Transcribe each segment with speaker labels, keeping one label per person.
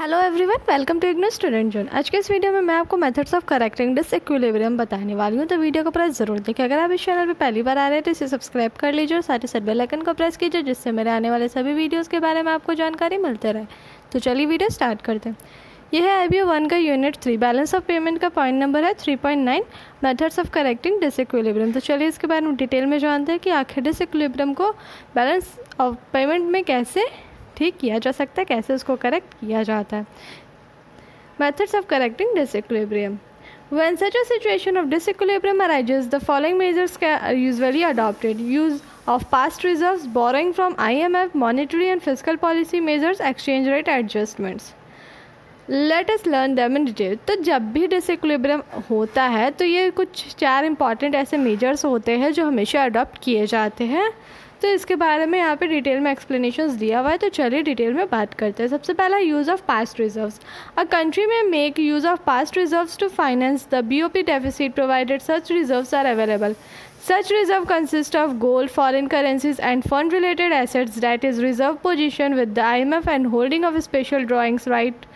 Speaker 1: Hello everyone, welcome to इग्नोर student zone. आज के इस वीडियो में मैं आपको मेथड्स ऑफ करेक्टिंग डिसइक्विलिब्रियम बताने वाली हूँ, तो वीडियो को पूरा ज़रूर देखिए। अगर आप इस चैनल पे पहली बार आ रहे हैं तो इसे सब्सक्राइब कर लीजिए और साथ ही साथ बेल आइकन को प्रेस कीजिए, जिससे मेरे आने वाले सभी वीडियोज़ के बारे में आपको जानकारी मिलते रहे। तो चलिए वीडियो स्टार्ट करते हैं। यह है IBO 1 का यूनिट 3, बैलेंस ऑफ पेमेंट का पॉइंट नंबर है 3.9, मेथड्स ऑफ करेक्टिंग डिसइक्विलिब्रियम। तो चलिए इसके बारे में डिटेल में जानते हैं कि आखिर डिसइक्विलिब्रियम को बैलेंस ऑफ पेमेंट में कैसे ठीक किया जा सकता है, कैसे उसको करेक्ट किया जाता है। Methods of correcting disequilibrium. When such a situation of disequilibrium arises, the following measures are usually adopted: use of past reserves, borrowing from IMF, monetary and fiscal policy measures, exchange rate adjustments. Let us learn them in detail. तो जब भी disequilibrium होता है तो ये कुछ 4 important ऐसे measures होते हैं जो हमेशा अडॉप्ट किए जाते हैं। तो इसके बारे में यहाँ पे डिटेल में एक्सप्लेनेशंस दिया हुआ है, तो चलिए डिटेल में बात करते हैं। सबसे पहला, use of past reserves. A country may make use of past reserves to finance the BOP deficit provided such reserves are available. Such reserve consist of gold, foreign currencies and fund-related assets, that is reserve position with the IMF and holding of special drawings right.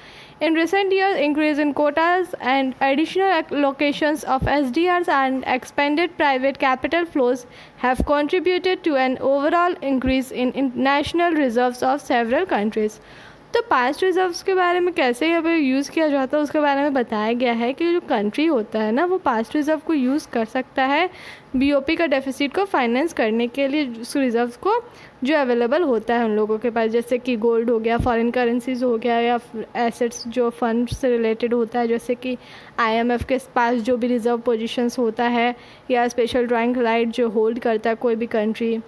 Speaker 1: In recent years, increase in quotas and additional allocations of SDRs and expanded private capital flows have contributed to an overall increase in national reserves of several countries. तो past reserves के बारे में कैसे यहाँ पे use किया जाता है उसके बारे में बताया गया है कि जो कंट्री होता है ना, वो पास्ट रिजर्व को यूज़ कर सकता है BOP का डेफिसिट को फाइनेंस करने के लिए, उस रिजर्व्स को जो अवेलेबल होता है उन लोगों के पास, जैसे कि गोल्ड हो गया, फॉरेन करेंसीज हो गया, या एसेट्स जो फंड से रिलेटेड होता है, जैसे कि IMF के पास जो भी रिजर्व पोजीशंस होता है, या स्पेशल ड्राइंग राइट जो होल्ड करता है कोई भी कंट्री।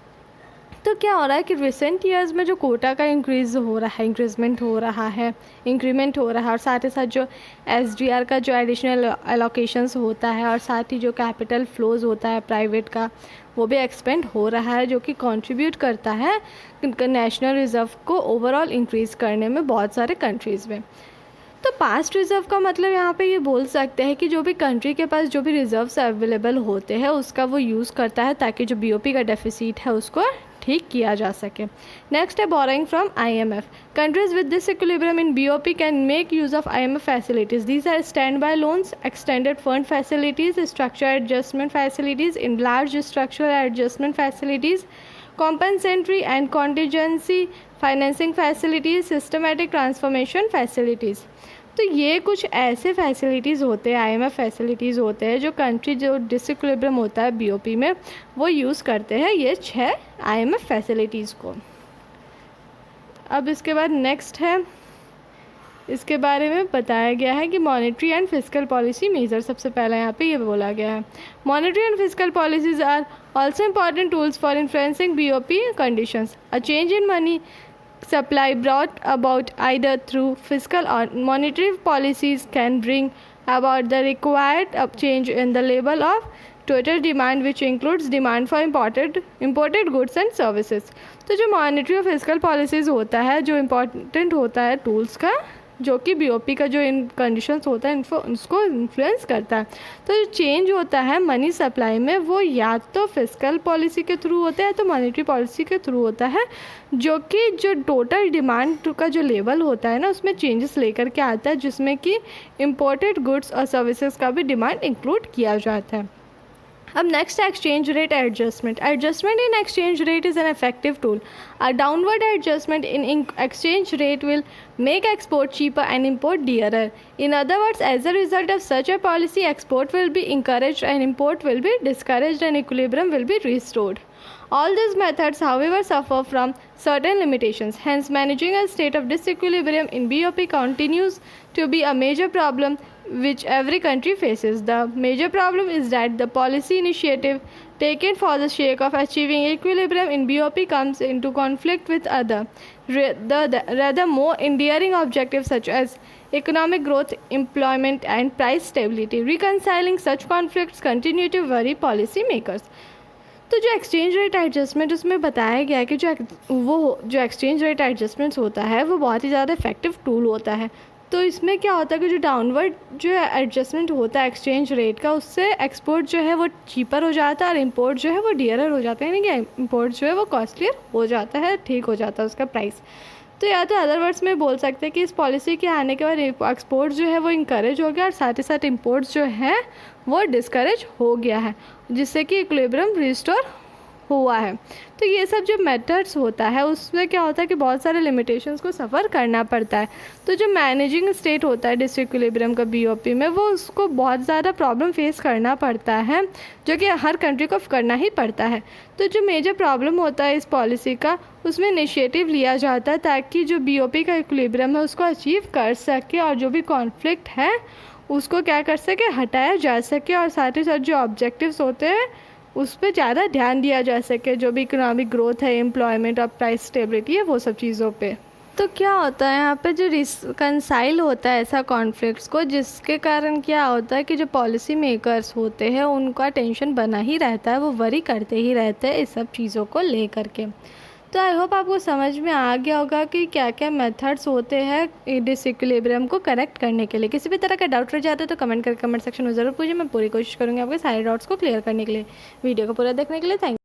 Speaker 1: तो क्या हो रहा है कि रिसेंट ईयर्स में जो कोटा का इंक्रीमेंट हो रहा है, और साथ ही साथ जो SDR का जो एडिशनल एलोकेशंस होता है, और साथ ही जो कैपिटल फ्लोज होता है प्राइवेट का, वो भी एक्सपेंड हो रहा है, जो कि कंट्रीब्यूट करता है नेशनल रिजर्व को ओवरऑल इंक्रीज़ करने में बहुत सारे कंट्रीज़ में। तो पास्ट रिजर्व का मतलब यहाँ पे ये बोल सकते हैं कि जो भी कंट्री के पास जो भी रिजर्व्स अवेलेबल होते हैं उसका वो यूज़ करता है ताकि जो BOP का डेफिसिट है उसको ठीक किया जा सके। नेक्स्ट है borrowing from IMF। Countries with disequilibrium in BOP can make use of IMF facilities. These are stand by loans, extended fund facilities, structure adjustment facilities, in large structural adjustment facilities, compensatory and contingency financing facilities, systematic transformation facilities. तो ये कुछ ऐसे facilities होते हैं, IMF facilities होते हैं जो country जो डिसइक्विलिब्रियम होता है BOP में वो यूज़ करते हैं, ये 6 IMF फैसिलिटीज़ को। अब इसके बाद नेक्स्ट है, इसके बारे में बताया गया है कि monetary and fiscal policy measure. सबसे पहला यहाँ पे ये बोला गया है, monetary and fiscal policies are also important tools for influencing BOP conditions. A change in money supply brought about either through fiscal or monetary policies can bring about the required change in the level of total demand, which includes demand for imported goods and services. तो जो monetary और fiscal policies होता है, जो important होता है tools का, जो कि BOP का जो इन कंडीशंस होता है उसको इन्फ्लुएंस करता है। तो जो चेंज होता है मनी सप्लाई में वो या तो फिजिकल पॉलिसी के थ्रू होता है या तो मॉनेटरी पॉलिसी के थ्रू होता है, जो कि जो टोटल डिमांड का जो लेवल होता है ना उसमें चेंजेस लेकर के आता है, जिसमें कि इम्पोर्टेड गुड्स और सर्विसेज का भी डिमांड इंक्लूड किया जाता है। अब नेक्स्ट है exchange rate adjustment. Adjustment in exchange rate is an effective tool. A downward adjustment in exchange rate will make export cheaper and import dearer. In other words, as a result of such a policy, export will be encouraged and import will be discouraged and equilibrium will be restored. All these methods, however, suffer from certain limitations. Hence, managing a state of disequilibrium in BOP continues to be a major problem which every country faces. The major problem is that the policy initiative taken for the sake of achieving equilibrium in BOP comes into conflict with other, rather more enduring objectives such as economic growth, employment and price stability. Reconciling such conflicts continue to worry policy makers. तो जो exchange rate adjustment उसमें बताया गया है कि जो exchange rate adjustments होता है वो बहुत ही ज़्यादा इफेक्टिव टूल होता है। तो इसमें क्या होता है कि जो डाउनवर्ड जो एडजस्टमेंट होता है एक्सचेंज रेट का, उससे एक्सपोर्ट जो है वो चीपर हो जाता है और इंपोर्ट जो है वो डियरर हो जाता है, यानी कि इंपोर्ट जो है वो कॉस्टलियर हो जाता है, ठीक हो जाता है उसका प्राइस। तो या तो अदर वर्ड्स में बोल सकते हैं कि इस पॉलिसी के आने के बाद एक्सपोर्ट जो है वो इंकरेज हो गया और साथ ही साथ इम्पोर्ट्स जो है वो डिस्करेज हो गया है, जिससे कि इक्विलिब्रियम रिस्टोर हुआ है। तो ये सब जो मेथड्स होता है उसमें क्या होता है कि बहुत सारे लिमिटेशंस को सफ़र करना पड़ता है। तो जो मैनेजिंग स्टेट होता है डिसइक्विलिब्रियम का बीओपी में, वो उसको बहुत ज़्यादा प्रॉब्लम फेस करना पड़ता है, जो कि हर कंट्री को करना ही पड़ता है। तो जो मेजर प्रॉब्लम होता है इस पॉलिसी का, उसमें इनिशिएटिव लिया जाता है ताकि जो बीओपी का इक्विलिब्रियम है उसको अचीव कर सके और जो भी कॉन्फ्लिक्ट है उसको क्या कर सके, हटाया जा सके, और साथ ही साथ जो ऑब्जेक्टिव्स होते हैं उस पर ज़्यादा ध्यान दिया जा सके, जो भी इकोनॉमिक ग्रोथ है, एम्प्लॉयमेंट और प्राइस स्टेबिलिटी है, वो सब चीज़ों पे। तो क्या होता है यहाँ पे जो रिकंसाइल होता है ऐसा कॉन्फ्लिक्ट्स को, जिसके कारण क्या होता है कि जो पॉलिसी मेकर्स होते हैं उनका टेंशन बना ही रहता है, वो वरी करते ही रहते हैं इस सब चीज़ों को ले करके। तो आई होप आपको समझ में आ गया होगा कि क्या क्या मेथड्स होते हैं डिसइक्विलिब्रियम को करेक्ट करने के लिए। किसी भी तरह का डाउट रह जाता है तो कमेंट सेक्शन में ज़रूर पूछिए, मैं पूरी कोशिश करूँगी आपके सारे डाउट्स को क्लियर करने के लिए। वीडियो को पूरा देखने के लिए थैंक